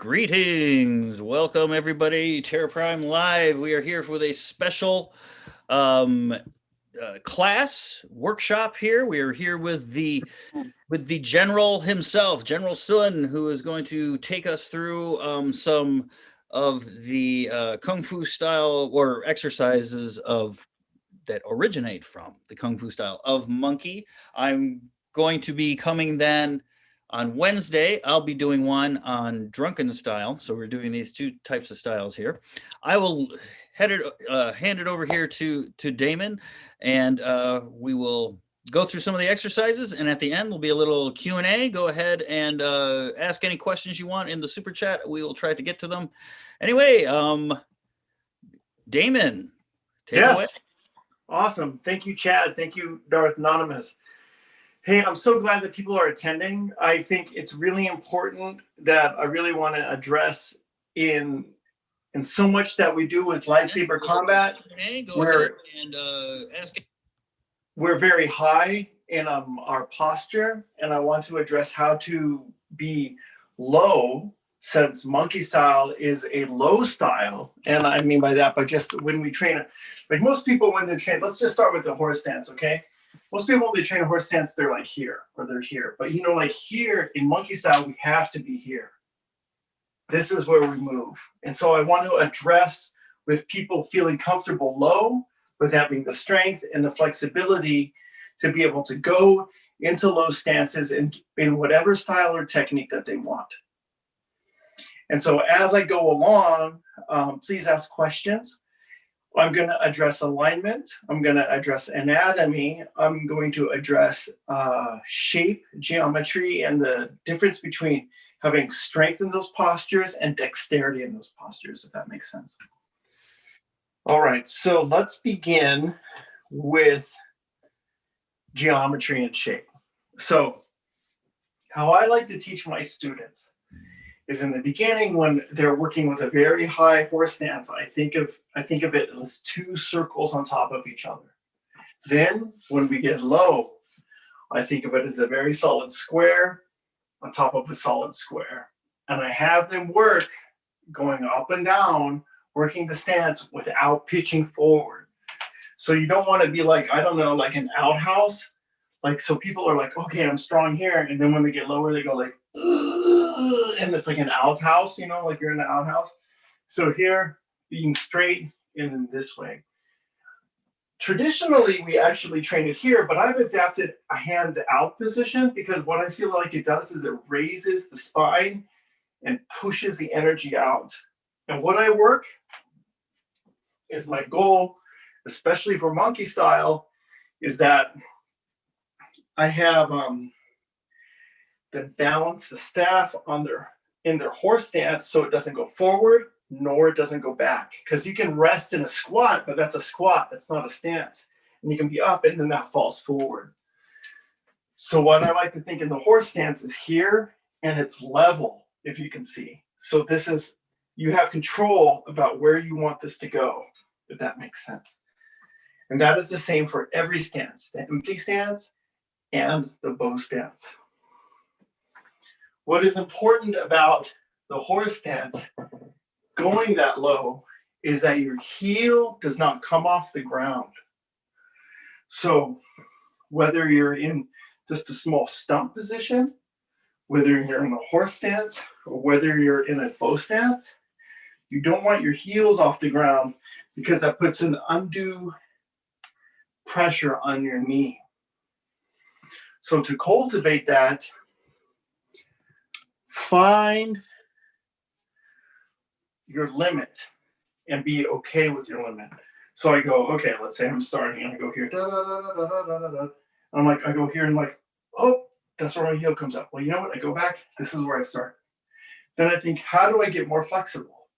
Greetings. Welcome everybody. Terra Prime Live. We are here with a special um, class workshop here. We are here with the general himself, General Sun, who is going to take us through some of the kung fu style or exercises of that originate from the kung fu style of monkey. I'm going to be coming then on Wednesday. I'll be doing one on drunken style. So we're doing these two types of styles here. I will hand it over here to Damon, and we will go through some of the exercises, and at the end will be a little Q&A. Go ahead and ask any questions you want in the super chat. We will try to get to them. Anyway, Damon, take it away. Yes. Awesome. Thank you, Chad. Thank you, Darth Anonymous. Hey, I'm so glad that people are attending. I think it's really important that I really want to address in so much that we do with lightsaber combat. We're very high in our posture, and I want to address how to be low, since monkey style is a low style. And I mean by that, by just when we train, like most people when they're trained, let's just start with the horse stance, okay? Most people when they train a horse stance, they're like here or they're here. But you know, like here in monkey style, we have to be here. This is where we move. And so I want to address with people feeling comfortable low, with having the strength and the flexibility to be able to go into low stances in whatever style or technique that they want. And so as I go along, please ask questions. I'm going to address alignment. I'm going to address anatomy. I'm going to address shape, geometry, and the difference between having strength in those postures and dexterity in those postures, if that makes sense. All right, so let's begin with geometry and shape. So how I like to teach my students is in the beginning when they're working with a very high horse stance, I think of it as two circles on top of each other. Then when we get low, I think of it as a very solid square on top of a solid square. And I have them work going up and down, working the stance without pitching forward. So you don't want to be like, I don't know, like an outhouse. Like, so people are like, okay, I'm strong here. And then when they get lower, they go like, and it's like an outhouse, you know, like you're in an outhouse. So here, being straight and in this way. Traditionally, we actually train it here, but I've adapted a hands out position because what I feel like it does is it raises the spine and pushes the energy out. And what I work is my goal, especially for monkey style, is that I have them balance the staff in their horse stance so it doesn't go forward nor it doesn't go back. Because you can rest in a squat, but that's a squat, that's not a stance. And you can be up and then that falls forward. So what I like to think in the horse stance is here and it's level, if you can see. So this is, you have control about where you want this to go, if that makes sense. And that is the same for every stance, the empty stance and the bow stance. What is important about the horse stance going that low is that your heel does not come off the ground. So whether you're in just a small stump position, whether you're in a horse stance, or whether you're in a bow stance, you don't want your heels off the ground because that puts an undue pressure on your knee. So to cultivate that, find your limit and be okay with your limit. So I go, okay, let's say I'm starting and I go here, da, da, da, da, da, da, da, da. I'm like, I go here and like, oh, that's where my heel comes up. Well, you know what? I go back. This is where I start. Then I think, how do I get more flexible?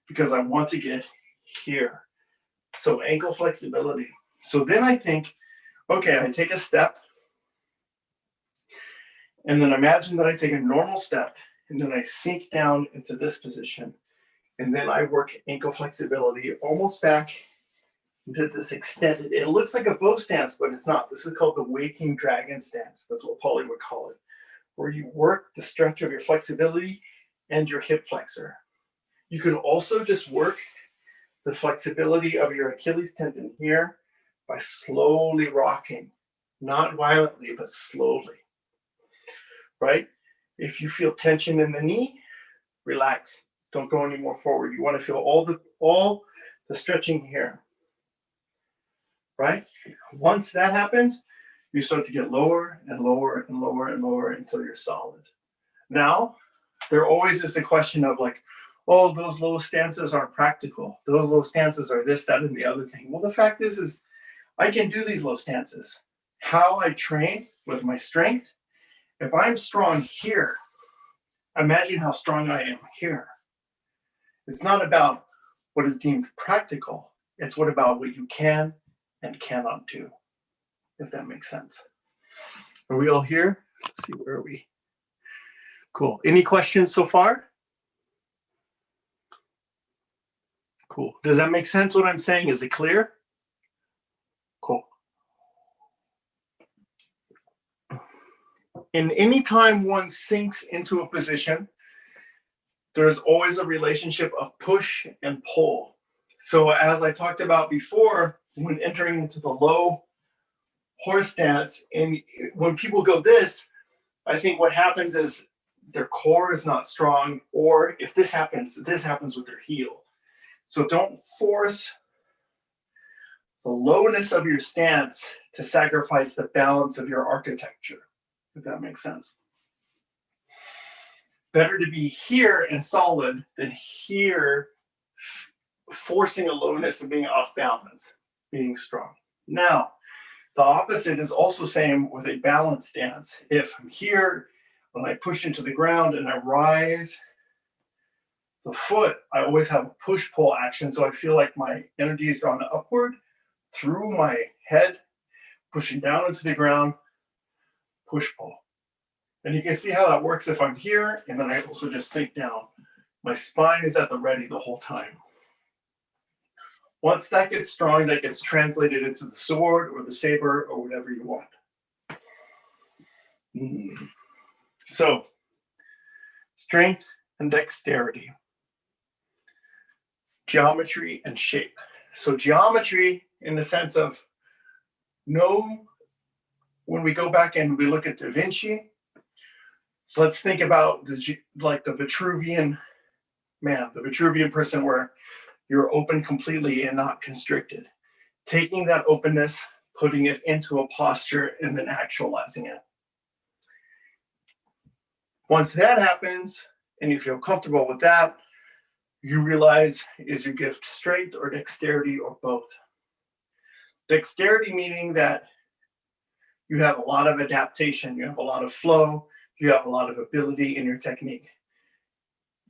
Because I want to get here. So ankle flexibility. So then I think, okay, I take a step. And then imagine that I take a normal step and then I sink down into this position. And then I work ankle flexibility almost back into this extended. It looks like a bow stance, but it's not. This is called the waking dragon stance. That's what Paulie would call it, where you work the stretch of your flexibility and your hip flexor. You can also just work the flexibility of your Achilles tendon here by slowly rocking, not violently, but slowly, right? If you feel tension in the knee, relax. Don't go any more forward. You want to feel all the stretching here, right? Once that happens, you start to get lower and lower and lower and lower until you're solid. Now, there always is a question of like, oh, those low stances aren't practical. Those low stances are this, that, and the other thing. Well, the fact is I can do these low stances. How I train with my strength, if I'm strong here, imagine how strong I am here. It's not about what is deemed practical. It's what about what you can and cannot do, if that makes sense. Are we all here? Let's see, where are we? Cool. Any questions so far? Cool. Does that make sense what I'm saying? Is it clear? Cool. And anytime one sinks into a position, there's always a relationship of push and pull. So as I talked about before, when entering into the low horse stance, and when people go this, I think what happens is their core is not strong, or if this happens with their heel. So don't force the lowness of your stance to sacrifice the balance of your architecture, if that makes sense. Better to be here and solid than here forcing a lowness and being off balance, being strong. Now, the opposite is also same with a balanced stance. If I'm here, when I push into the ground and I rise the foot, I always have a push-pull action, so I feel like my energy is drawn upward through my head, pushing down into the ground, push-pull. And you can see how that works if I'm here, and then I also just sink down. My spine is at the ready the whole time. Once that gets strong, that gets translated into the sword or the saber or whatever you want. So, strength and dexterity. Geometry and shape. So geometry in the sense of when we go back and we look at Da Vinci, let's think about the Vitruvian man, the Vitruvian person where you're open completely and not constricted. Taking that openness, putting it into a posture, and then actualizing it. Once that happens, and you feel comfortable with that, you realize, is your gift strength or dexterity or both? Dexterity meaning that you have a lot of adaptation, you have a lot of flow, you have a lot of ability in your technique.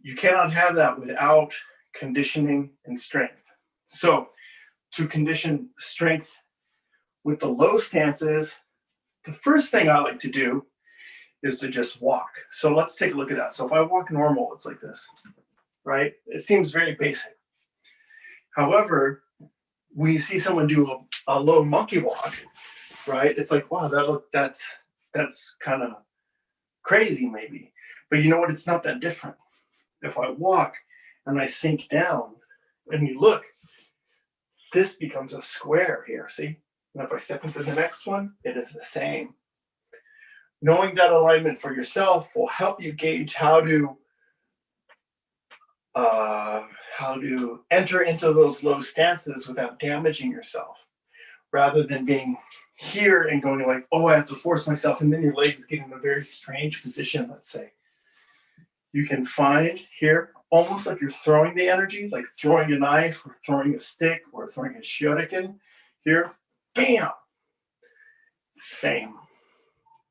You cannot have that without conditioning and strength. So to condition strength with the low stances, the first thing I like to do is to just walk. So let's take a look at that. So if I walk normal, it's like this, right? It seems very basic. However, when you see someone do a low monkey walk, right? It's like, wow, that's kind of crazy maybe. But you know what? It's not that different. If I walk and I sink down and you look, this becomes a square here, see? And if I step into the next one, it is the same. Knowing that alignment for yourself will help you gauge how to enter into those low stances without damaging yourself, rather than being here and going like, oh, I have to force myself, and then your legs get in a very strange position, let's say. You can find here, almost like you're throwing the energy, like throwing a knife or throwing a stick or throwing a shuriken. Here, bam! Same.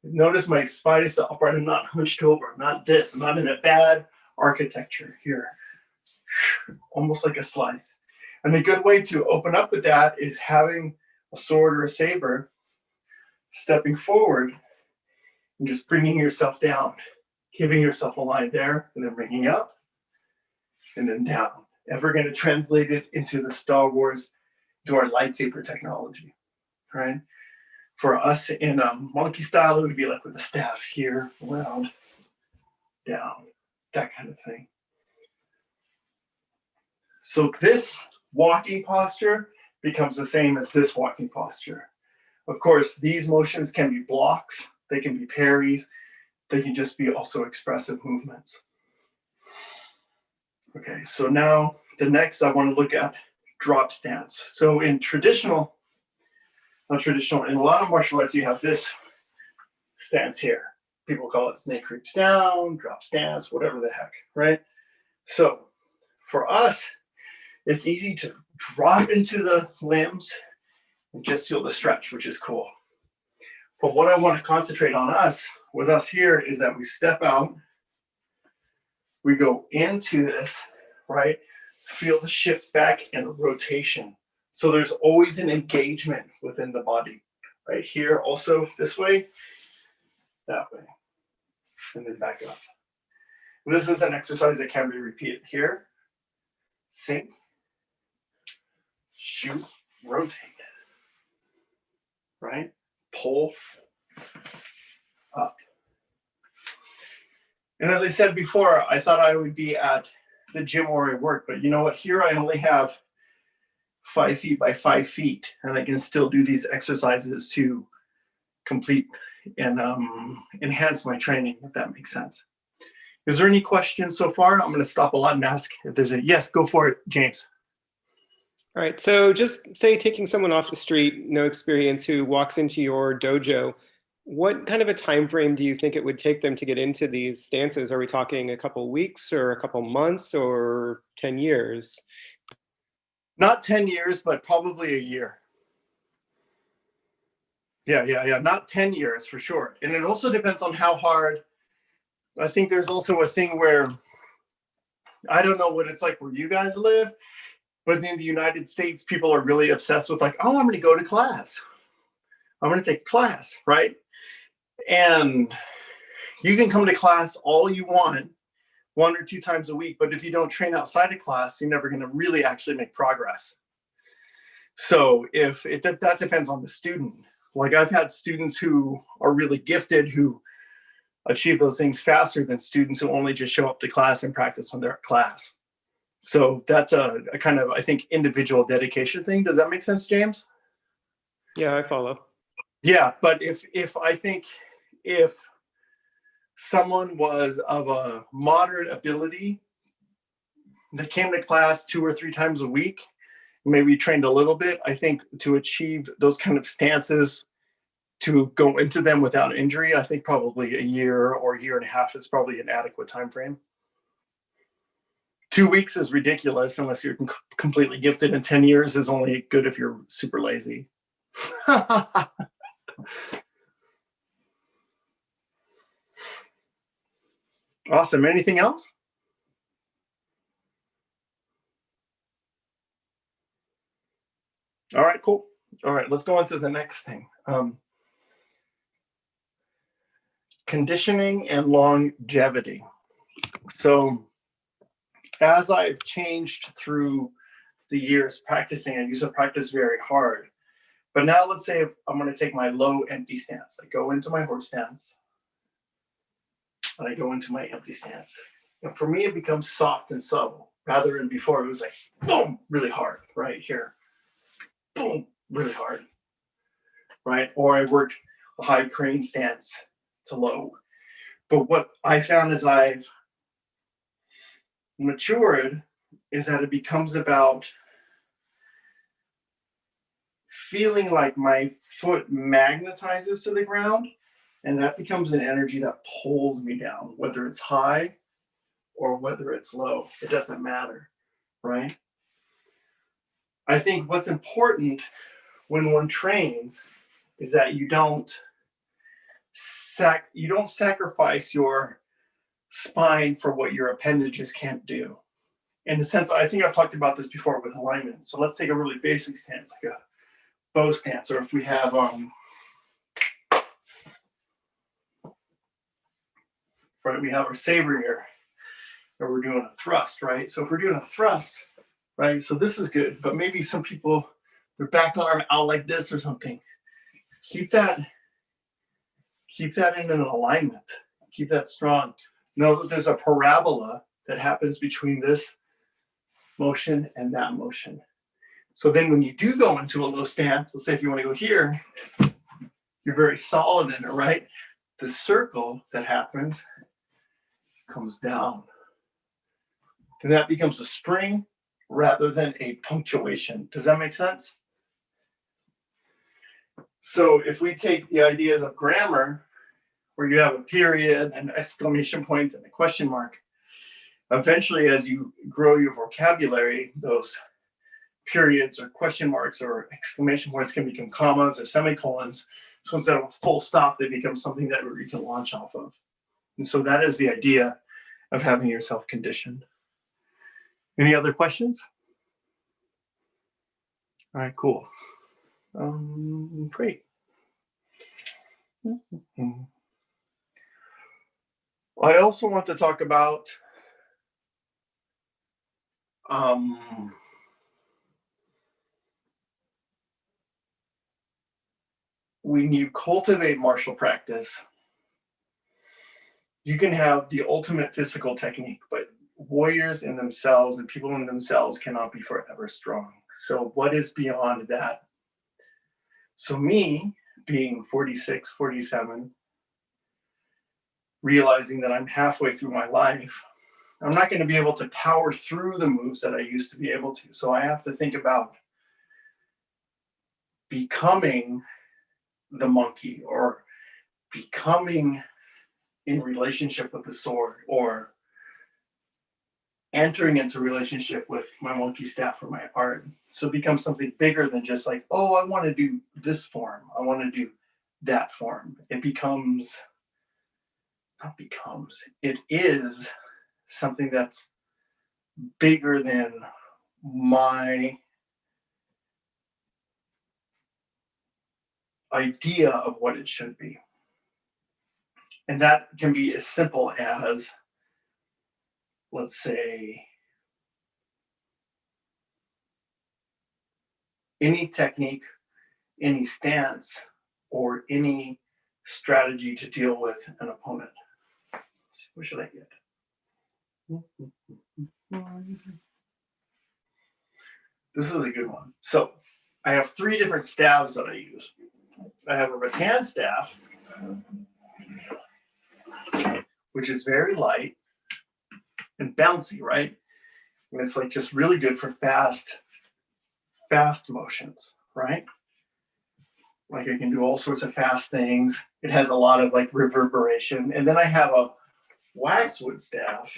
Notice my spine is upright. I'm not hunched over. I'm not this. I'm not in a bad architecture here. Almost like a slice. And a good way to open up with that is having a sword or a saber, stepping forward and just bringing yourself down, giving yourself a line there, and then bringing up and then down. And we're going to translate it into the Star Wars, to our lightsaber technology, right? For us in monkey style, it would be like with a staff here, around, down. that kind of thing. So this walking posture becomes the same as this walking posture. Of course, these motions can be blocks, they can be parries, they can just be also expressive movements. Okay, so now the next I want to look at drop stance. So in in a lot of martial arts, you have this stance here. People call it snake creeps down, drop stance, whatever the heck, right? So for us, it's easy to drop into the limbs and just feel the stretch, which is cool. But what I want to concentrate on with us here is that we step out, we go into this, right? Feel the shift back and the rotation. So there's always an engagement within the body, right? Here also this way, that way, and then back up. This is an exercise that can be repeated here. Sink, shoot, rotate, right? Pull, up. And as I said before, I thought I would be at the gym where I work, but you know what? Here I only have 5 feet by 5 feet, and I can still do these exercises to complete and enhance my training, if that makes sense. Is there any questions so far? I'm going to stop a lot and ask if there's a yes. Go for it, James. All right. So just say taking someone off the street, no experience, who walks into your dojo, what kind of a time frame do you think it would take them to get into these stances? Are we talking a couple weeks or a couple months or 10 years? Not 10 years, but probably a year. Yeah. Not 10 years for sure. And it also depends on how hard. I think there's also a thing where, I don't know what it's like where you guys live, but in the United States, people are really obsessed with like, oh, I'm going to go to class. I'm going to take a class, right? And you can come to class all you want, 1 or 2 times a week, but if you don't train outside of class, you're never going to really actually make progress. So that depends on the student. Like I've had students who are really gifted who achieve those things faster than students who only just show up to class and practice when they're at class. So that's a kind of, I think, individual dedication thing. Does that make sense, James? Yeah, I follow. Yeah, but if someone was of a moderate ability, they came to class 2 or 3 times a week, maybe trained a little bit, I think to achieve those kind of stances, to go into them without injury, I think probably a year or a year and a half is probably an adequate time frame. 2 weeks is ridiculous unless you're completely gifted, and 10 years is only good if you're super lazy. Awesome. Anything else? All right, cool. All right, let's go on to the next thing. Conditioning and longevity. So as I've changed through the years practicing, I used to practice very hard. But now let's say I'm going to take my low empty stance. I go into my horse stance, and I go into my empty stance. And for me, it becomes soft and subtle rather than before it was like, boom, really hard, right here. Boom, really hard, right? Or I work the high crane stance to low. But what I found as I've matured is that it becomes about feeling like my foot magnetizes to the ground, and that becomes an energy that pulls me down, whether it's high or whether it's low. It doesn't matter, right? I think what's important when one trains is that you don't sacrifice your spine for what your appendages can't do. In the sense, I think I've talked about this before with alignment. So let's take a really basic stance, like a bow stance, or if we have right, we have our saber here, or we're doing a thrust, right? So if we're doing a thrust, right, so this is good, but maybe some people, their back arm out like this or something. Keep that in an alignment. Keep that strong. know that there's a parabola that happens between this motion and that motion. So then when you do go into a low stance, let's say if you want to go here, you're very solid in it, right? The circle that happens comes down. Then that becomes a spring rather than a punctuation. Does that make sense? So if we take the ideas of grammar, where you have a period, an exclamation point, and a question mark, eventually as you grow your vocabulary, those periods or question marks or exclamation points can become commas or semicolons. So instead of a full stop, they become something that you can launch off of. And so that is the idea of having yourself conditioned. Any other questions? All right, cool. Great. I also want to talk about when you cultivate martial practice, you can have the ultimate physical technique, but warriors in themselves and people in themselves cannot be forever strong. So what is beyond that? So me being 46, 47, realizing that I'm halfway through my life, I'm not going to be able to power through the moves that I used to be able to. So I have to think about becoming the monkey or becoming in relationship with the sword or entering into relationship with my monkey staff or my art. So it becomes something bigger than just like, oh, I want to do this form. I want to do that form. It becomes, not becomes, it is something that's bigger than my idea of what it should be. And that can be as simple as, let's say, any technique, any stance, or any strategy to deal with an opponent. What should I get? This is a good one. So I have 3 different staves that I use. I have a rattan staff, which is very light and bouncy, right? And it's like just really good for fast motions, right? Like I can do all sorts of fast things. It has a lot of like reverberation. And then I have a waxwood staff,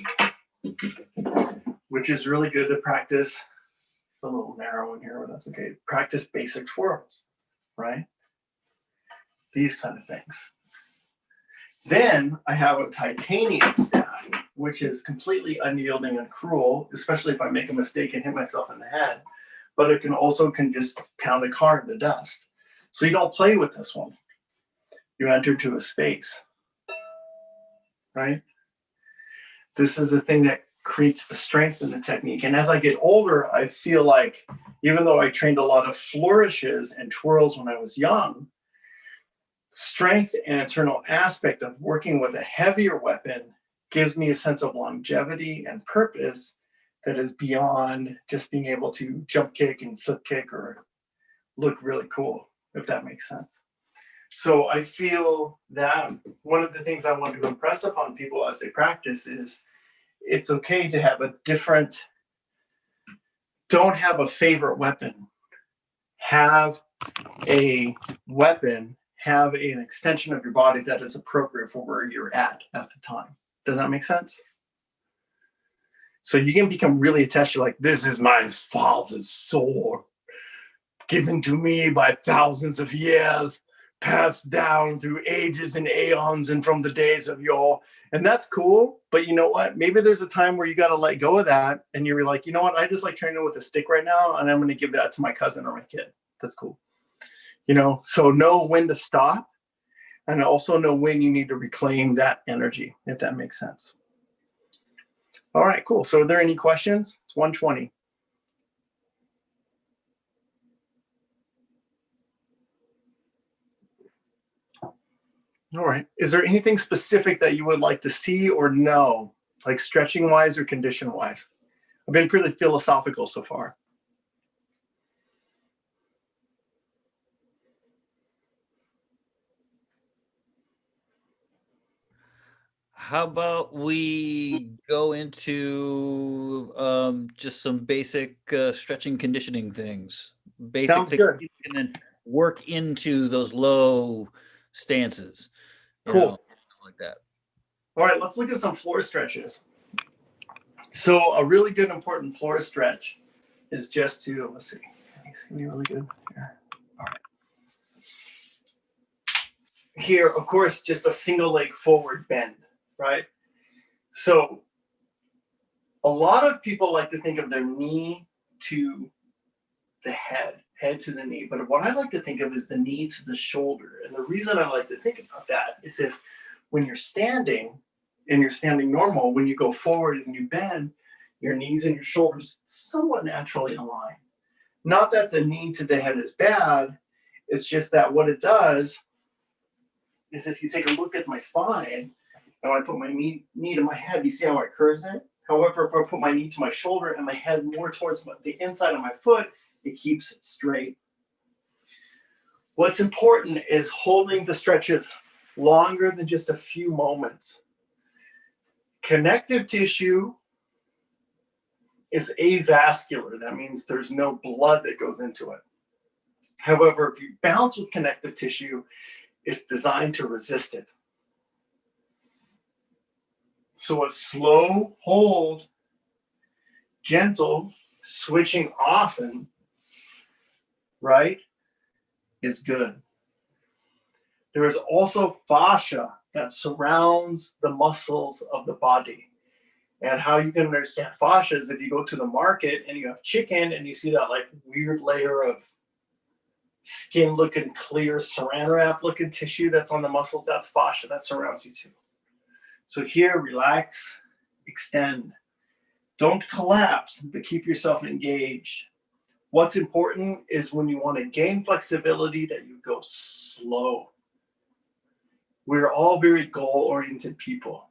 which is really good to practice. It's a little narrow in here, but that's okay. Practice basic twirls, right? These kind of things. Then I have a titanium staff, which is completely unyielding and cruel, especially if I make a mistake and hit myself in the head. But it can just pound a car into dust. So you don't play with this one. You enter to a space, right? This is the thing that creates the strength in the technique. And as I get older, I feel like even though I trained a lot of flourishes and twirls when I was young, strength and internal aspect of working with a heavier weapon gives me a sense of longevity and purpose that is beyond just being able to jump kick and flip kick or look really cool, if that makes sense. So I feel that one of the things I want to impress upon people as they practice is it's okay to have a different, don't have a favorite weapon. Have a weapon, have an extension of your body that is appropriate for where you're at the time. Does that make sense? So you can become really attached to like, this is my father's sword, given to me by thousands of years, passed down through ages and aeons and from the days of yore. And that's cool. But you know what? Maybe there's a time where you got to let go of that. And you're like, you know what? I just like training with a stick right now. And I'm going to give that to my cousin or my kid. That's cool. You know, so know when to stop and also know when you need to reclaim that energy, if that makes sense. All right, cool. So are there any questions? It's 1:20. All right. Is there anything specific that you would like to see or know, like stretching wise or condition wise? I've been pretty philosophical so far. How about we go into just some basic stretching conditioning things, basic Sounds things, good. and then work into those low stances, Cool. stuff like that. All right, let's look at some floor stretches. So a really good important floor stretch is just to, let's see, it's gonna be really good here. All right. Here, of course, just a single leg forward bend, right? So a lot of people like to think of their knee to the head to the knee. But what I like to think of is the knee to the shoulder. And the reason I like to think about that is if when you're standing and you're standing normal, when you go forward and you bend, your knees and your shoulders somewhat naturally align. Not that the knee to the head is bad, it's just that what it does is if you take a look at my spine, and when I put my knee to my head, you see how it curves it? However, if I put my knee to my shoulder and my head more towards the inside of my foot, it keeps it straight. What's important is holding the stretches longer than just a few moments. Connective tissue is avascular. That means there's no blood that goes into it. However, if you bounce with connective tissue, it's designed to resist it. So a slow hold, gentle, switching often, right, is good. There is also fascia that surrounds the muscles of the body. And how you can understand fascia is if you go to the market and you have chicken and you see that like weird layer of skin looking clear saran wrap looking tissue that's on the muscles, that's fascia that surrounds you too. So here, relax, extend. Don't collapse, but keep yourself engaged. What's important is when you want to gain flexibility that you go slow. We're all very goal-oriented people.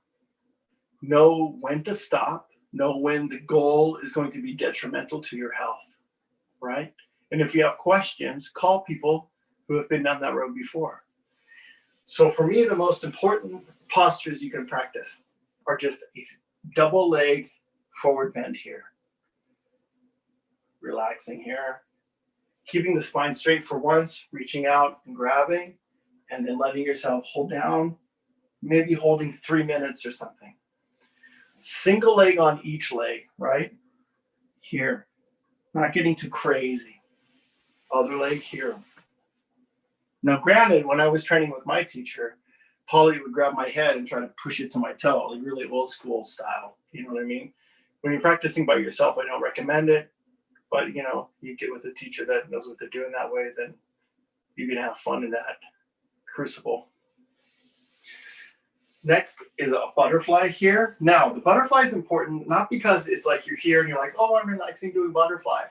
Know when to stop, know when the goal is going to be detrimental to your health, right? And if you have questions, call people who have been down that road before. So for me, the most important postures you can practice are just a double leg forward bend here. Relaxing here. Keeping the spine straight for once, reaching out and grabbing, and then letting yourself hold down, maybe holding 3 minutes or something. Single leg on each leg, right? Here. Not getting too crazy. Other leg here. Now, granted, when I was training with my teacher, Polly would grab my head and try to push it to my toe, like really old school style. You know what I mean? When you're practicing by yourself, I don't recommend it. But, you get with a teacher that knows what they're doing that way, then you can have fun in that crucible. Next is a butterfly here. Now, the butterfly is important, not because it's like you're here and you're like, oh, I'm relaxing doing butterfly.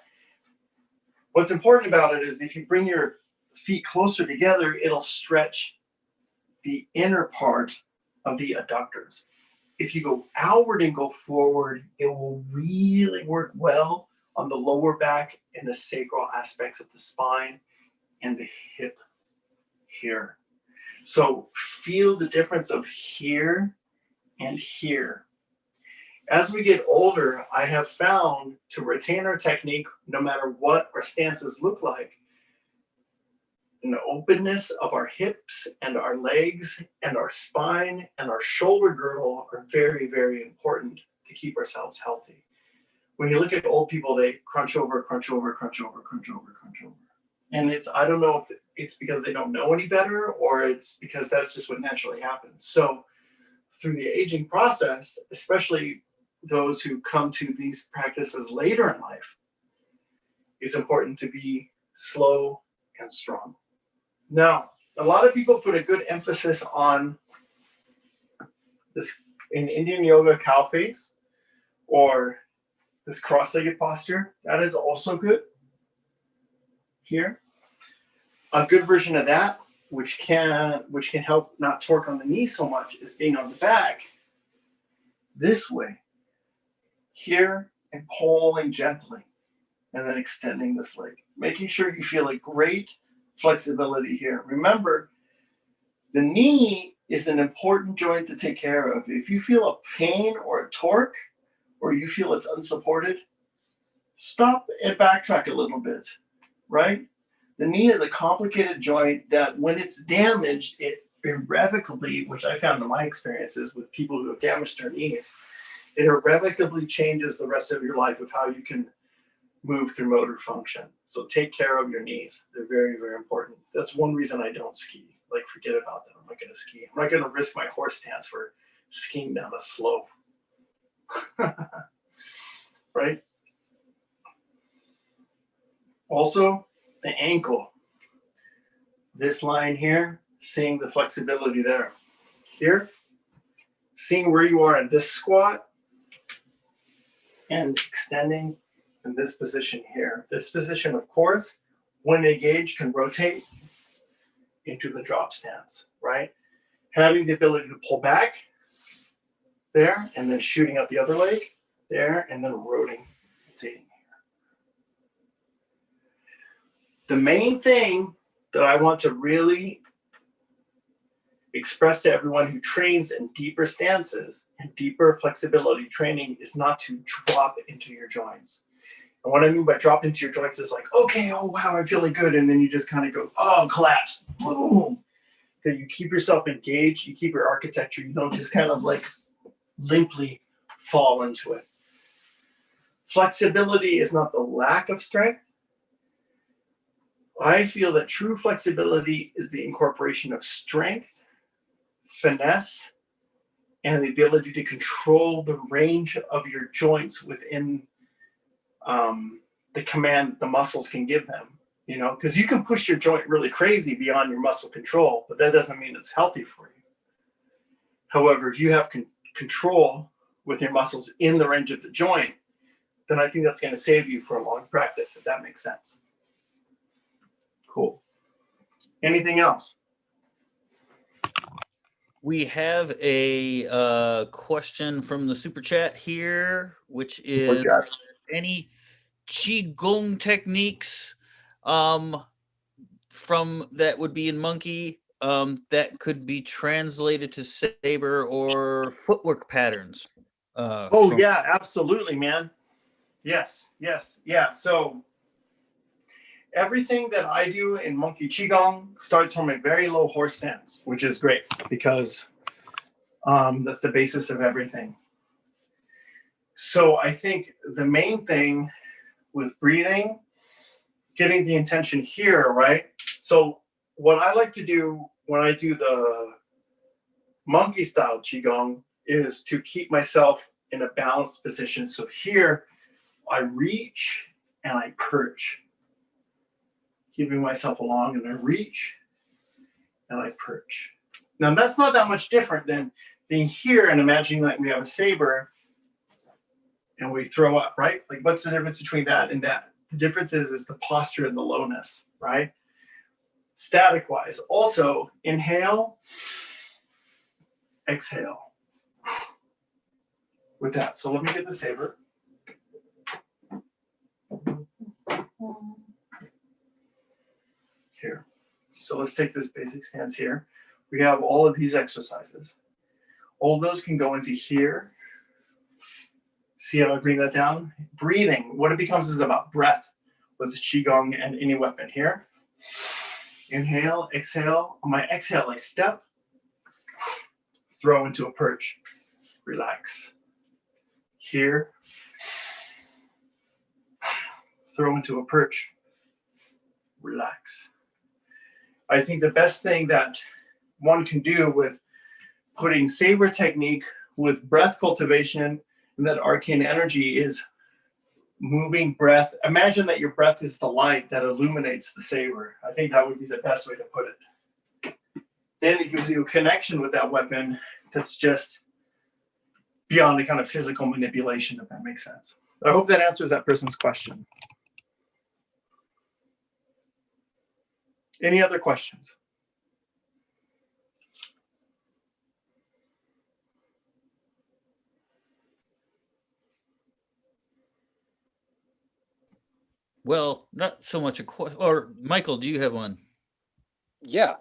What's important about it is if you bring your feet closer together, it'll stretch the inner part of the adductors. If you go outward and go forward, it will really work well on the lower back and the sacral aspects of the spine and the hip here. So feel the difference of here and here. As we get older, I have found to retain our technique, no matter what our stances look like, an openness of our hips and our legs and our spine and our shoulder girdle are very, very important to keep ourselves healthy. When you look at old people, they crunch over, crunch over, crunch over, crunch over, crunch over. And I don't know if it's because they don't know any better or it's because that's just what naturally happens. So through the aging process, especially those who come to these practices later in life, it's important to be slow and strong. Now, a lot of people put a good emphasis on this in Indian yoga cow face or this cross-legged posture. That is also good. Here, a good version of that which can help not torque on the knee so much, is being on the back this way, here, and pulling gently, and then extending this leg, making sure you feel a great flexibility here. Remember, the knee is an important joint to take care of. If you feel a pain or a torque, or you feel it's unsupported, stop and backtrack a little bit, right? The knee is a complicated joint that when it's damaged, it irrevocably, which I found in my experiences with people who have damaged their knees, it irrevocably changes the rest of your life of how you can move through motor function. So take care of your knees. They're very, very important. That's one reason I don't ski. Like, forget about that. I'm not going to ski. I'm not going to risk my horse stance for skiing down a slope. Right? Also, the ankle. This line here, seeing the flexibility there. Here, seeing where you are in this squat and extending in this position here. This position, of course, when engaged, can rotate into the drop stance, right? Having the ability to pull back there and then shooting out the other leg there and then rotating here. The main thing that I want to really express to everyone who trains in deeper stances and deeper flexibility training is not to drop into your joints. And what I mean by drop into your joints is like, okay, oh wow, I'm feeling good. And then you just kind of go, oh, collapse, boom. That you keep yourself engaged, you keep your architecture, you don't just kind of like limply fall into it. Flexibility is not the lack of strength. I feel that true flexibility is the incorporation of strength, finesse, and the ability to control the range of your joints within the command the muscles can give them. You know, because you can push your joint really crazy beyond your muscle control, but that doesn't mean it's healthy for you. However, if you have control with your muscles in the range of the joint, then I think that's going to save you for a long practice, if that makes sense. Cool. Anything else? We have a question from the super chat here, which is any qigong techniques from that would be in monkey that could be translated to saber or footwork patterns. Yeah, absolutely, man. Yes. Yeah. So everything that I do in monkey qigong starts from a very low horse stance, which is great because that's the basis of everything. So I think the main thing with breathing, getting the intention here, right? So what I like to do when I do the monkey style qigong is to keep myself in a balanced position. So here I reach and I perch, keeping myself along, and I reach and I perch. Now that's not that much different than being here and imagining like we have a saber and we throw up, right? Like what's the difference between that and that? The difference is the posture and the lowness, right? Static wise. Also, inhale, exhale with that. So let me get the saber. Here. So let's take this basic stance here. We have all of these exercises. All of those can go into here. See how I bring that down? Breathing. What it becomes is about breath with qigong and any weapon here. Inhale, exhale. On my exhale, I step, throw into a perch, relax. Here, throw into a perch, relax. I think the best thing that one can do with putting saber technique with breath cultivation and that arcane energy is moving breath. Imagine that your breath is the light that illuminates the saber. I think that would be the best way to put it. Then it gives you a connection with that weapon that's just beyond the kind of physical manipulation, if that makes sense. I hope that answers that person's question. Any other questions? Well, not so much a question. Or Michael, do you have one? Yeah.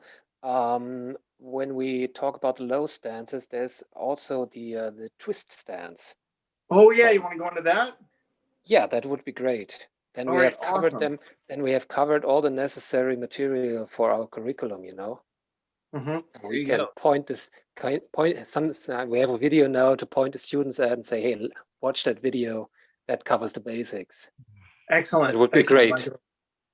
When we talk about low stances, there's also the twist stance. Oh yeah, you From want to go into that? Yeah, that would be great. Then All we right, have covered awesome. them. Then we have covered all the necessary material for our curriculum. Hmm. And There we you can go. point this point. Some we have a video now to point the students at and say, "Hey, watch that video. That covers the basics." That Excellent, would be excellent, great. Michael.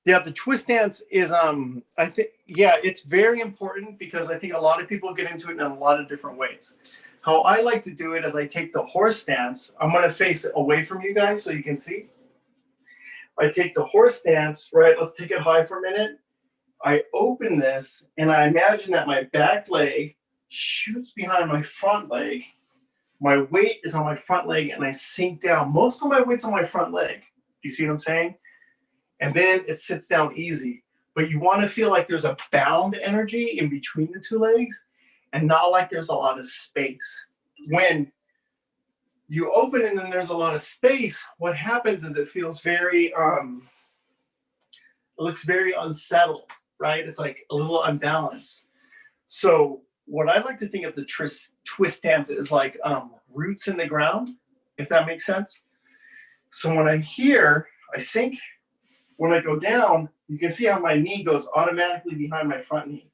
Yeah, the twist dance is I think yeah, it's very important because I think a lot of people get into it in a lot of different ways. How I like to do it is I take the horse stance. I'm going to face it away from you guys so you can see. I take the horse stance, right? Let's take it high for a minute. I open this and I imagine that my back leg shoots behind my front leg. My weight is on my front leg and I sink down. Most of my weight's on my front leg. Do you see what I'm saying? And then it sits down easy. But you want to feel like there's a bound energy in between the two legs and not like there's a lot of space. When you open and then there's a lot of space, what happens is it feels very, it looks very unsettled, right? It's like a little unbalanced. So what I like to think of the twist stance is like roots in the ground, if that makes sense. So when I'm here, I sink. When I go down, you can see how my knee goes automatically behind my front knee.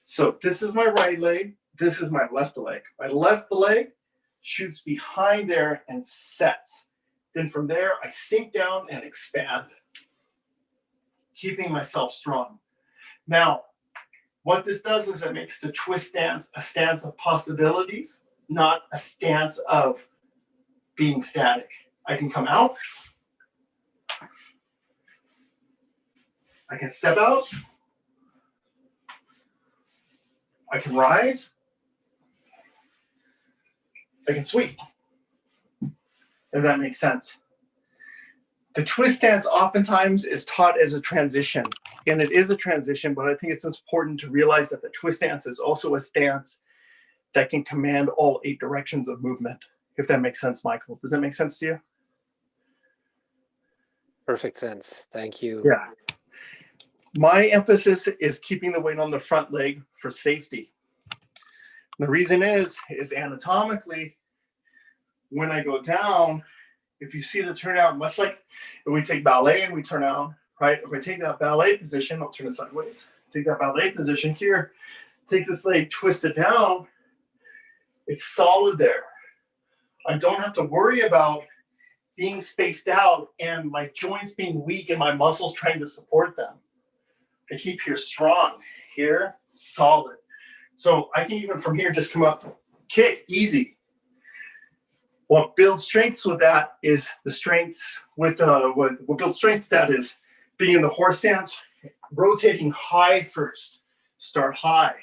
So this is my right leg. This is my left leg. My left leg shoots behind there and sets. Then from there, I sink down and expand, keeping myself strong. Now, what this does is it makes the twist stance a stance of possibilities, not a stance of being static. I can come out. I can step out. I can rise. I can sweep. If that makes sense. The twist stance oftentimes is taught as a transition, and it is a transition, but I think it's important to realize that the twist stance is also a stance that can command all 8 directions of movement, if that makes sense, Michael. Does that make sense to you? Perfect sense. Thank you. Yeah. My emphasis is keeping the weight on the front leg for safety. The reason is anatomically, when I go down, if you see the turnout, much like if we take ballet and we turn out, right? If I take that ballet position, I'll turn it sideways. Take that ballet position here, take this leg, twist it down, it's solid there. I don't have to worry about being spaced out and my joints being weak and my muscles trying to support them. I keep here strong, here solid. So I can even from here just come up, kick, easy. What builds strengths with that is the strengths with what builds strength with that is being in the horse stance, rotating high first. Start high.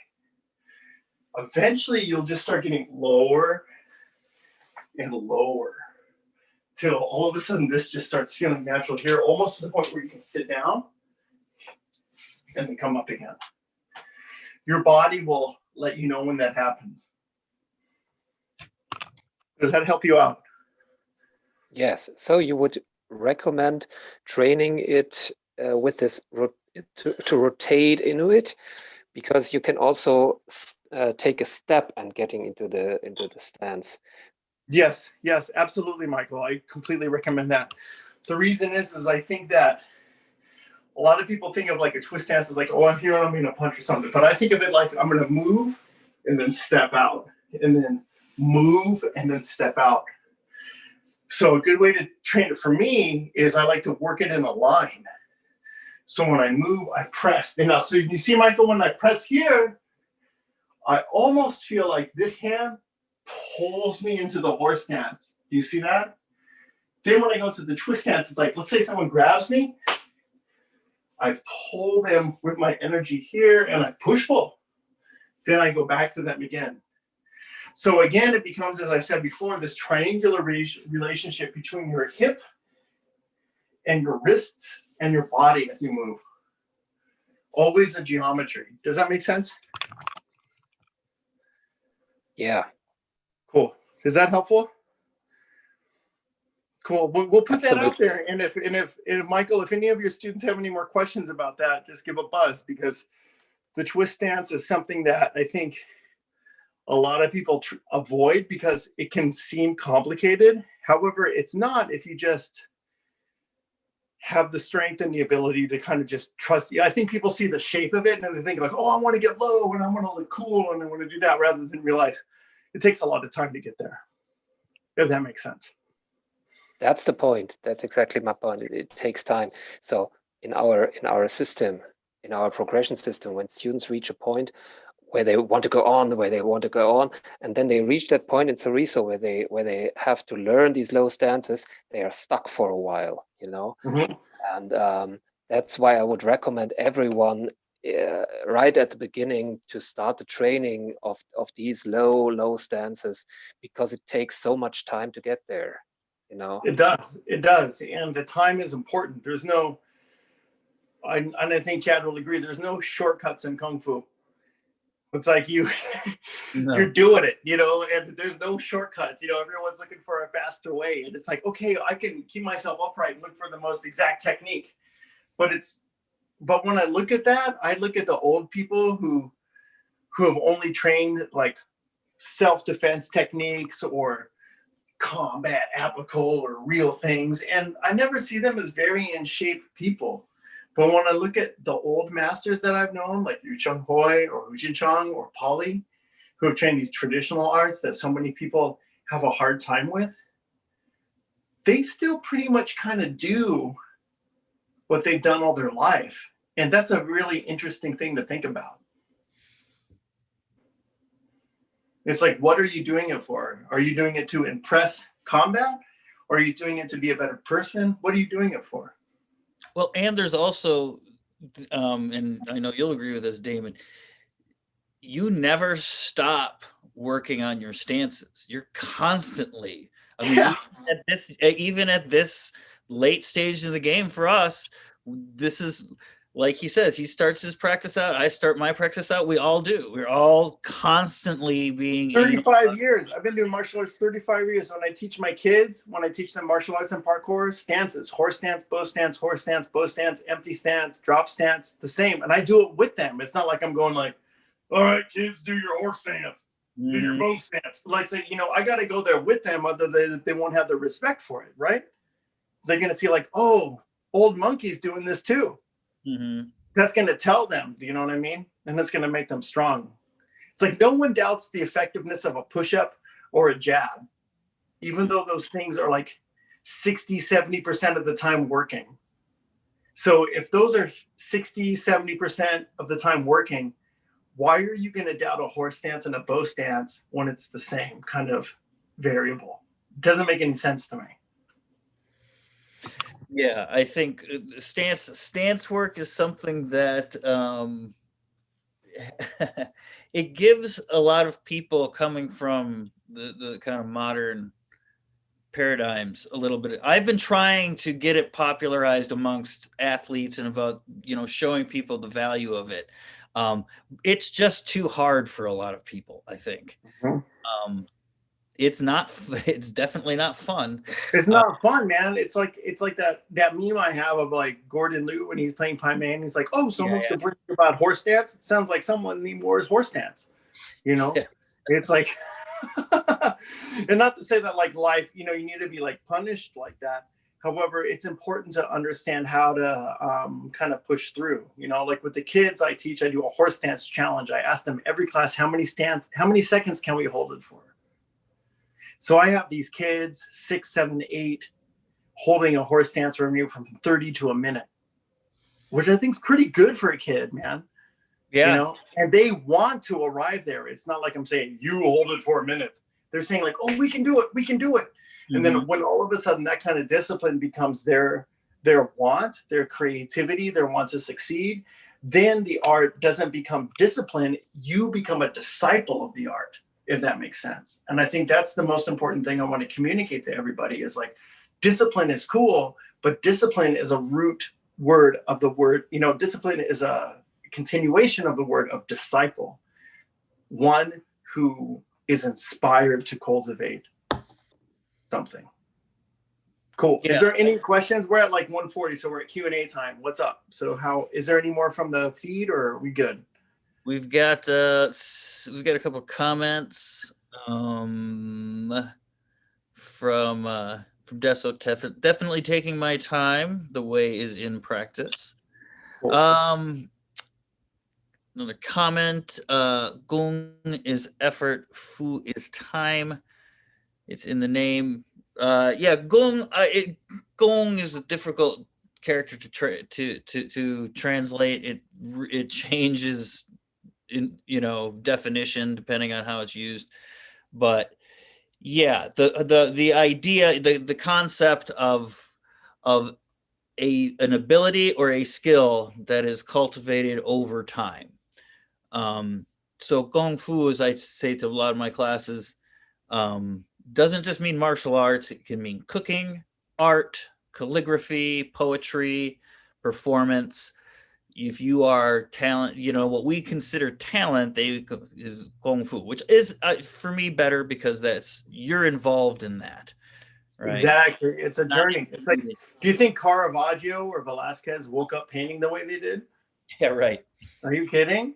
Eventually, you'll just start getting lower and lower till all of a sudden this just starts feeling natural here, almost to the point where you can sit down and then come up again. Your body will let you know when that happens. Does that help you out? Yes. So you would recommend training it with this to rotate into it, because you can also take a step and getting into the stance. Yes, yes, absolutely, Michael. I completely recommend that. The reason is I think that a lot of people think of like a twist stance as like, oh, I'm here and I'm going to punch or something. But I think of it like I'm going to move and then step out and then move and then step out. So a good way to train it for me is I like to work it in a line. So when I move, I press. And now, so you see, Michael, when I press here, I almost feel like this hand pulls me into the horse stance. Do you see that? Then when I go to the twist stance, it's like, let's say someone grabs me. I pull them with my energy here and I push pull. Then I go back to them again. So again, it becomes, as I've said before, this triangular relationship between your hip and your wrists and your body as you move. Always a geometry. Does that make sense? Yeah. Cool. Is that helpful? Cool. We'll put that out Absolutely. there. And if Michael, if any of your students have any more questions about that, just give a buzz, because the twist stance is something that I think a lot of people avoid because it can seem complicated. However, it's not if you just have the strength and the ability to kind of just trust. I think people see the shape of it and they think like, oh, I want to get low and I want to look cool and I want to do that, rather than realize it takes a lot of time to get there. If that makes sense. That's the point. That's exactly my point. It takes time. So in our system, in our progression system, when students reach a point where they want to go on, and then they reach that point in Cereso where they have to learn these low stances, they are stuck for a while, you know. Mm-hmm. And that's why I would recommend everyone right at the beginning to start the training of these low stances, because it takes so much time to get there, you know. It does, and the time is important. There's no, and I think Chad will agree. There's no shortcuts in kung fu. It's like you're doing it, you know, and there's no shortcuts. You know, everyone's looking for a faster way, and it's like, okay, I can keep myself upright and look for the most exact technique. But when I look at that, I look at the old people who have only trained like self-defense techniques or combat applicable or real things, and I never see them as very in shape people. But when I look at the old masters that I've known, like Yu Chung Hoi or Hu Jin Chong or Polly, who have trained these traditional arts that so many people have a hard time with, they still pretty much kind of do what they've done all their life. And that's a really interesting thing to think about. It's like, what are you doing it for? Are you doing it to impress combat? Or are you doing it to be a better person? What are you doing it for? Well, and there's also, and I know you'll agree with this, Damon, you never stop working on your stances. You're constantly, I mean, Yeah. even at this late stage of the game for us, this is like he says, he starts his practice out. I start my practice out. We all do. We're all constantly being 35 years. I've been doing martial arts 35 years. When I teach my kids, when I teach them martial arts and parkour, stances, horse stance, bow stance, horse stance, bow stance, empty stance, drop stance, the same. And I do it with them. It's not like I'm going like, all right, kids, do your horse stance, do your bow stance. Like, say, you know, I got to go there with them, other than they won't have the respect for it, right? They're going to see like, oh, old monkey's doing this too. Mm-hmm. That's going to tell them, you know what I mean? And that's going to make them strong. It's like no one doubts the effectiveness of a push-up or a jab, even though those things are like 60, 70% of the time working. So if those are 60, 70% of the time working, why are you going to doubt a horse stance and a bow stance when it's the same kind of variable? It doesn't make any sense to me. Yeah, I think stance work is something that it gives a lot of people coming from the kind of modern paradigms a little bit. I've been trying to get it popularized amongst athletes and about, you know, showing people the value of it. It's just too hard for a lot of people, I think. Mm-hmm. It's not, it's definitely not fun. It's not fun, man. It's like that meme I have of like Gordon Liu when he's playing Pie Man. He's like, oh, someone's complaining about horse stance. It sounds like someone needs more horse stance. You know, it's like, and not to say that like life, you know, you need to be like punished like that. However, it's important to understand how to kind of push through. You know, like with the kids I teach, I do a horse stance challenge. I ask them every class, how many seconds can we hold it for? So I have these kids, 6, 7, 8, holding a horse stance for me from 30 to a minute, which I think is pretty good for a kid, man. Yeah. You know, and they want to arrive there. It's not like I'm saying, you hold it for a minute. They're saying like, oh, we can do it. We can do it. Mm-hmm. And then when all of a sudden that kind of discipline becomes their want, their creativity, their want to succeed, then the art doesn't become discipline. You become a disciple of the art, if that makes sense. And I think that's the most important thing I want to communicate to everybody is like, discipline is cool, but discipline is a root word of the word, you know, discipline is a continuation of the word of disciple, one who is inspired to cultivate something. Cool. Yeah. Is there any questions? We're at like 1:40, so we're at Q&A time. What's up? So is there any more from the feed, or are we good? We've got a couple of comments from Deso. Definitely taking my time. The way is in practice. Cool. Another comment. Gung is effort. Fu is time. It's in the name. Yeah, Gung. Gong is a difficult character to translate. It changes in definition depending on how it's used, but yeah, the idea, the concept of an ability or a skill that is cultivated over time. So Gong Fu, as I say to a lot of my classes, doesn't just mean martial arts. It can mean cooking, art, calligraphy, poetry, performance. If you are talent, what we consider talent, is Gong Fu, which is for me better because you're involved in that, right? Exactly. It's a Not journey. It's like, do you think Caravaggio or Velasquez woke up painting the way they did? Yeah, right. Are you kidding?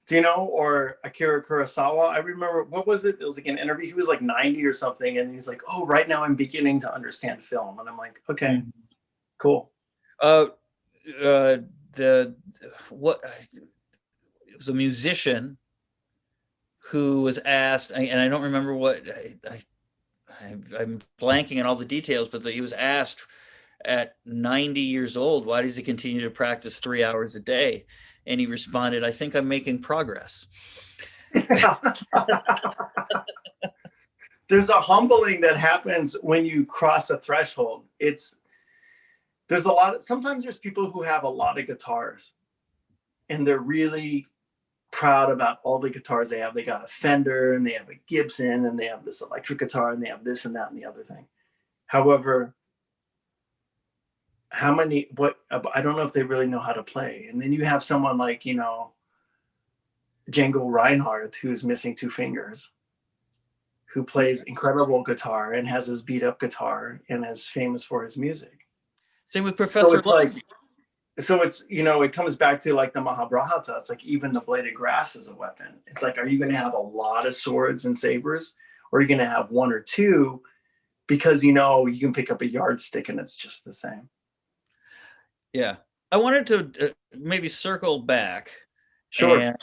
Do you know? Or Akira Kurosawa? I remember, what was it? It was like an interview. He was like 90 or something. And he's like, oh, right now I'm beginning to understand film. And I'm like, okay, cool. The what it was a musician who was asked, and I don't remember what I'm blanking on all the details, but he was asked at 90 years old, why does he continue to practice 3 hours a day? And he responded, I think I'm making progress. There's a humbling that happens when you cross a threshold. Sometimes there's people who have a lot of guitars and they're really proud about all the guitars they have. They got a Fender and they have a Gibson and they have this electric guitar and they have this and that and the other thing. However, I don't know if they really know how to play. And then you have someone like, Django Reinhardt, who's missing 2 fingers, who plays incredible guitar and has his beat up guitar and is famous for his music. Same with Professor Love. It comes back to like the Mahabharata. It's like even the blade of grass is a weapon. It's like, are you going to have a lot of swords and sabers, or are you going to have 1 or 2 because you can pick up a yardstick and it's just the same. Yeah, I wanted to maybe circle back. Sure.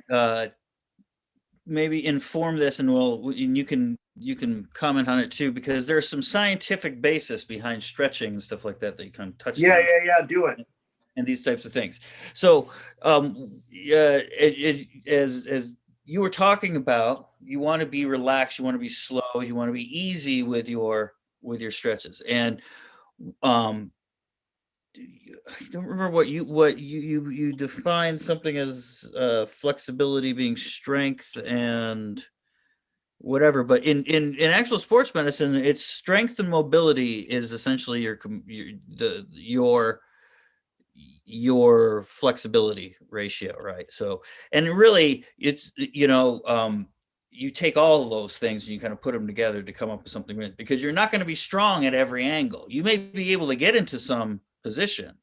And maybe inform this, and you can comment on it too, because there's some scientific basis behind stretching and stuff like that you kind of touched on. Yeah. Do it. And these types of things. So, as you were talking about, you want to be relaxed, you want to be slow, you want to be easy with your stretches, and I don't remember what you define something as flexibility being strength and whatever, but in actual sports medicine, it's strength and mobility is essentially your flexibility ratio, right? So, and really, it's you take all of those things and you kind of put them together to come up with something, because you're not going to be strong at every angle. You may be able to get into some position,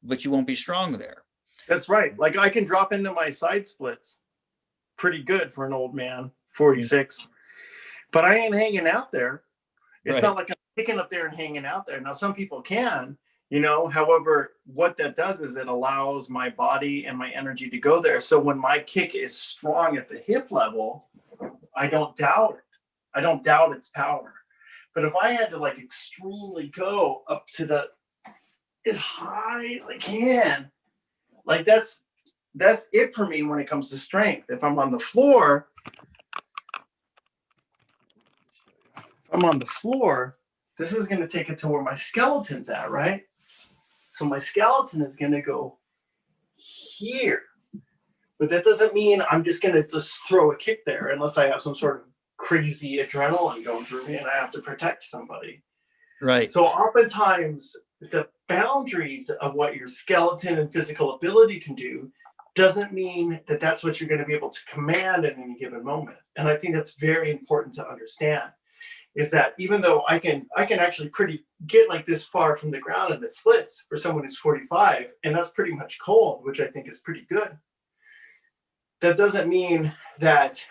but you won't be strong there. That's right. Like I can drop into my side splits pretty good for an old man, 46, but I ain't hanging out there. It's Right. not like I'm picking up there and hanging out there. Now, some people can, however, what that does is it allows my body and my energy to go there. So when my kick is strong at the hip level, I don't doubt it. I don't doubt its power. But if I had to like extremely go up to as high as I can, like that's it for me when it comes to strength. If I'm on the floor, this is going to take it to where my skeleton's at, right? So my skeleton is going to go here. But that doesn't mean I'm just going to just throw a kick there unless I have some sort of crazy adrenaline going through me and I have to protect somebody. Right. So oftentimes the boundaries of what your skeleton and physical ability can do doesn't mean that that's what you're going to be able to command at any given moment. And I think that's very important to understand. is that even though I can actually get like this far from the ground in the splits for someone who's 45, and that's pretty much cold, which I think is pretty good. That doesn't mean that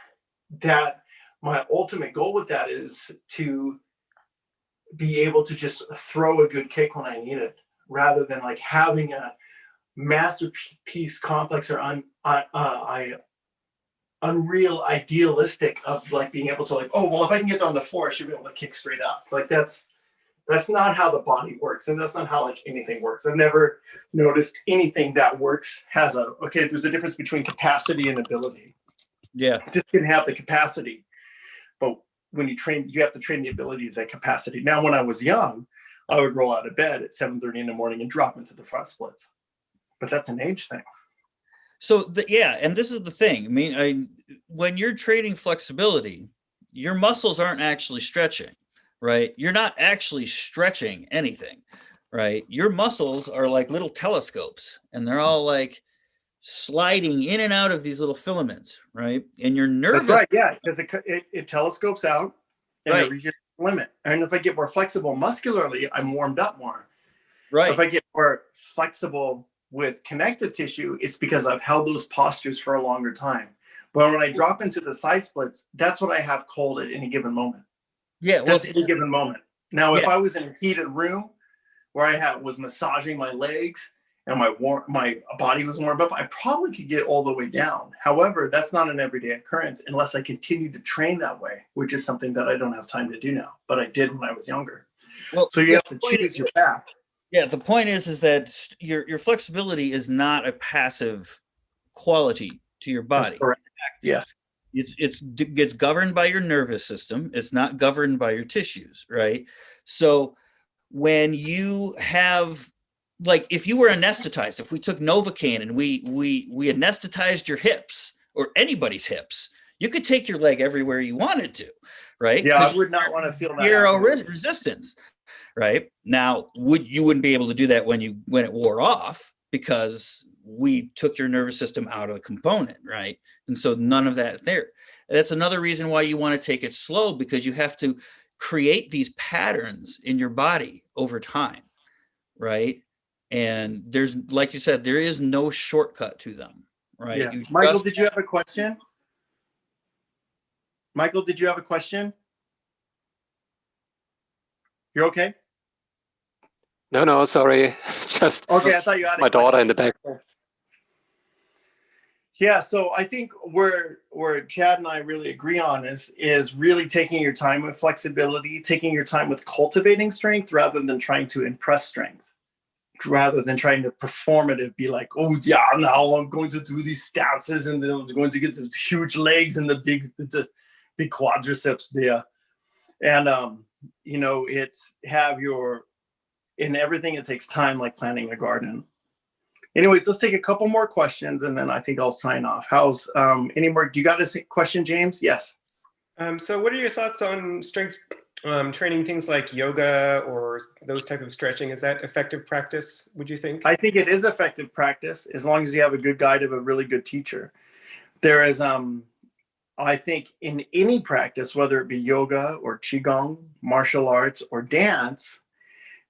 my ultimate goal with that is to be able to just throw a good kick when I need it, rather than like having a masterpiece complex or unreal idealistic of like being able to like, oh well, if I can get on the floor I should be able to kick straight up. Like that's not how the body works, and that's not how like anything works. I've never noticed anything that works has a okay, there's a difference between capacity and ability. Yeah. This can have the capacity, but when you train, you have to train the ability to that capacity. Now when I was young, I would roll out of bed at 7:30 in the morning and drop into the front splits, but that's an age thing. So yeah, and this is the thing. I mean, when you're training flexibility, your muscles aren't actually stretching, right? You're not actually stretching anything, right? Your muscles are like little telescopes, and they're all like sliding in and out of these little filaments, right? And your nervous, That's right, yeah, because it telescopes out and right, it reaches the limit. And if I get more flexible muscularly, I'm warmed up more. right, If I get more flexible with connective tissue, it's because I've held those postures for a longer time. But when I drop into the side splits, that's what I have cold at any given moment. yeah. Well, That's any given moment. Now, if yeah, I was in a heated room where I was massaging my legs and my body was warmed up, I probably could get all the way down. However, that's not an everyday occurrence unless I continue to train that way, which is something that I don't have time to do now, but I did when I was younger. well, So you have to choose your path. yeah. The point is that your flexibility is not a passive quality to your That's body. correct. Yes. It's gets governed by your nervous system. It's not governed by your tissues, right? So when you have, like, if you were anesthetized, if we took Novocaine and we anesthetized your hips or anybody's hips, you could take your leg everywhere you wanted to, right? Yeah, I would not want to feel that. Zero resistance, right? Now, you wouldn't be able to do that when it wore off, because we took your nervous system out of the component, right? And so none of that there. That's another reason why you want to take it slow, because you have to create these patterns in your body over time, right? And there's, like you said, there is no shortcut to them, right? Yeah. Michael, did you have a question? Michael, did you have a question? You're okay? No, sorry. Just Okay, I thought you had a my daughter question. in the back. Yeah, so I think where Chad and I really agree on is really taking your time with flexibility, taking your time with cultivating strength rather than trying to impress strength, rather than trying to performative be like, oh yeah, now I'm going to do these stances and then I'm going to get the huge legs and the big quadriceps there. And it's in everything it takes time, like planting a garden. Anyways, let's take a couple more questions and then I think I'll sign off. How's any more? Do you got a question, James? Yes. So what are your thoughts on strength training, things like yoga or those type of stretching? Is that effective practice, would you think? I think it is effective practice as long as you have a good guide of a really good teacher. There is I think in any practice, whether it be yoga or qigong, martial arts or dance,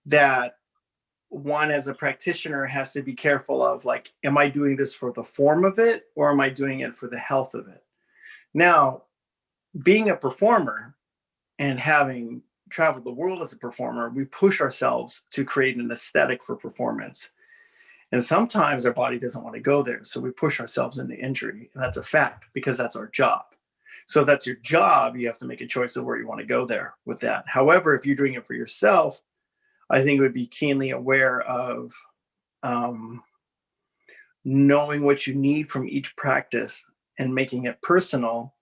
that one as a practitioner has to be careful of, like, am I doing this for the form of it or am I doing it for the health of it? Now, being a performer and having traveled the world as a performer, we push ourselves to create an aesthetic for performance. And sometimes our body doesn't want to go there. So we push ourselves into injury. And that's a fact because that's our job. So if that's your job, you have to make a choice of where you want to go there with that. However, if you're doing it for yourself, I think it would be keenly aware of knowing what you need from each practice and making it personal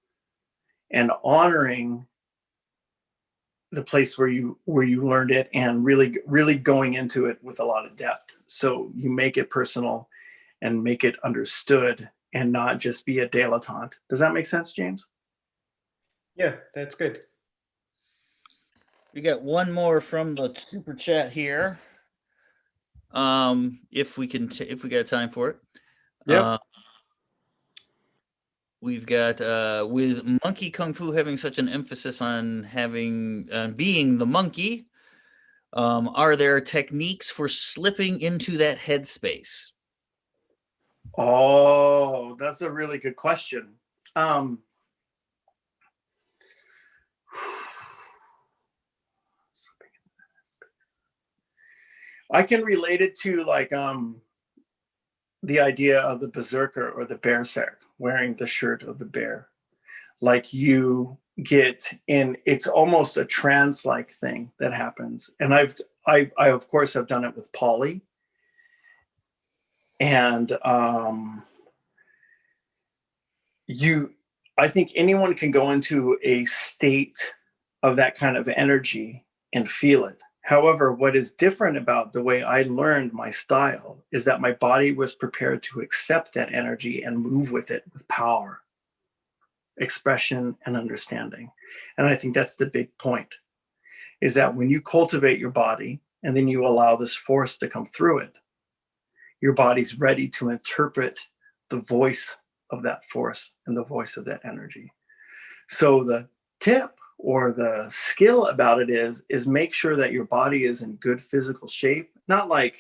and honoring the place where you learned it and really going into it with a lot of depth. So you make it personal and make it understood and not just be a dilettante. Does that make sense, James? Yeah, that's good. We got one more from the super chat here. If we got time for it. Yeah. we've got with monkey kung fu having such an emphasis on having being the monkey. Are there techniques for slipping into that headspace? Oh, that's a really good question. Um, I can relate it to like the idea of the berserker or the berserk wearing the shirt of the bear. Like you get in, it's almost a trance-like thing that happens. And I of course have done it with Polly. And you, I think anyone can go into a state of that kind of energy and feel it. However, what is different about the way I learned my style is that my body was prepared to accept that energy and move with it with power, expression, and understanding. And I think that's the big point, is that when you cultivate your body and then you allow this force to come through it, your body's ready to interpret the voice of that force and the voice of that energy. So the tip or the skill about it is make sure that your body is in good physical shape. Not like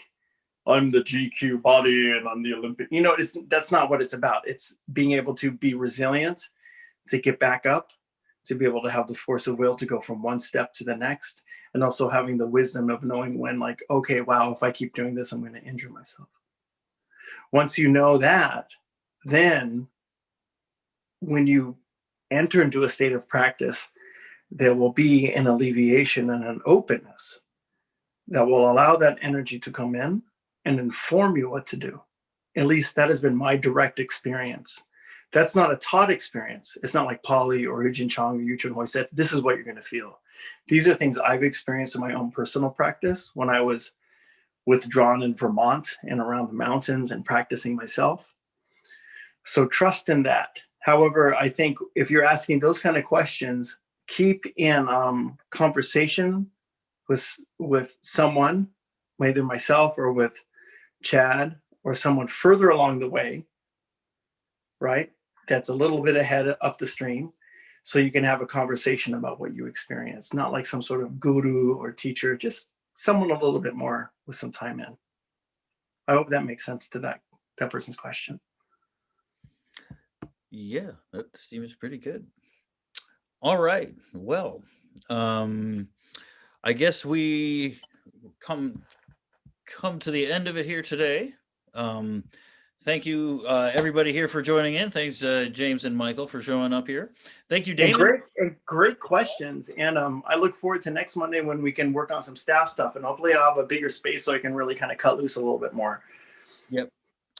I'm the GQ body and I'm the Olympic. You know, that's not what it's about. It's being able to be resilient, to get back up, to be able to have the force of will to go from one step to the next, and also having the wisdom of knowing when, like, okay, wow, if I keep doing this, I'm going to injure myself. Once you know that, then when you enter into a state of practice, there will be an alleviation and an openness that will allow that energy to come in and inform you what to do. At least that has been my direct experience. That's not a taught experience. It's not like Polly or Ujin Chong or Yu Chun Hoi said, this is what you're going to feel. These are things I've experienced in my own personal practice when I was withdrawn in Vermont and around the mountains and practicing myself. So trust in that. However, I think if you're asking those kind of questions, keep in conversation with someone, either myself or with Chad or someone further along the way, right? That's a little bit ahead up the stream. So you can have a conversation about what you experience, not like some sort of guru or teacher, just someone a little bit more with some time in. I hope that makes sense to that person's question. Yeah, that seems pretty good. All right. Well, I guess we come to the end of it here today. Thank you, everybody here for joining in. Thanks, James and Michael, for showing up here. Thank you, Damon. Great questions. And I look forward to next Monday when we can work on some staff stuff. And hopefully I'll have a bigger space so I can really kind of cut loose a little bit more. Yep.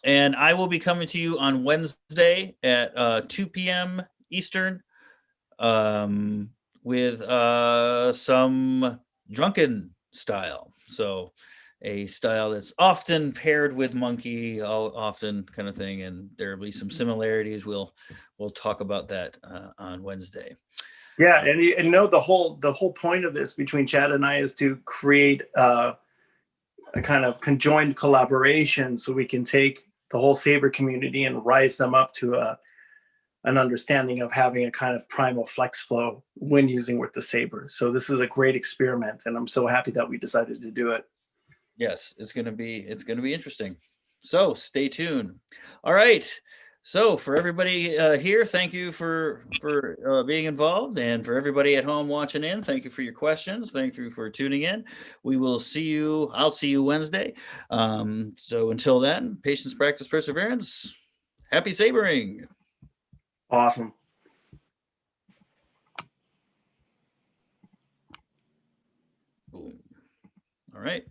And I will be coming to you on Wednesday at 2 p.m. Eastern with some drunken style. So a style that's often paired with monkey, often kind of thing, and there will be some similarities. We'll talk about that on Wednesday. Yeah, and you know the whole point of this between Chad and I is to create a kind of conjoined collaboration so we can take the whole saber community and rise them up to an understanding of having a kind of primal flex flow when using with the saber. So this is a great experiment, and I'm so happy that we decided to do it. Yes, it's gonna be interesting. So stay tuned. All right. So for everybody here, thank you for being involved, and for everybody at home watching in, thank you for your questions. Thank you for tuning in. We will see you. I'll see you Wednesday. So until then, patience, practice, perseverance. Happy sabering. Awesome. Boom. All right.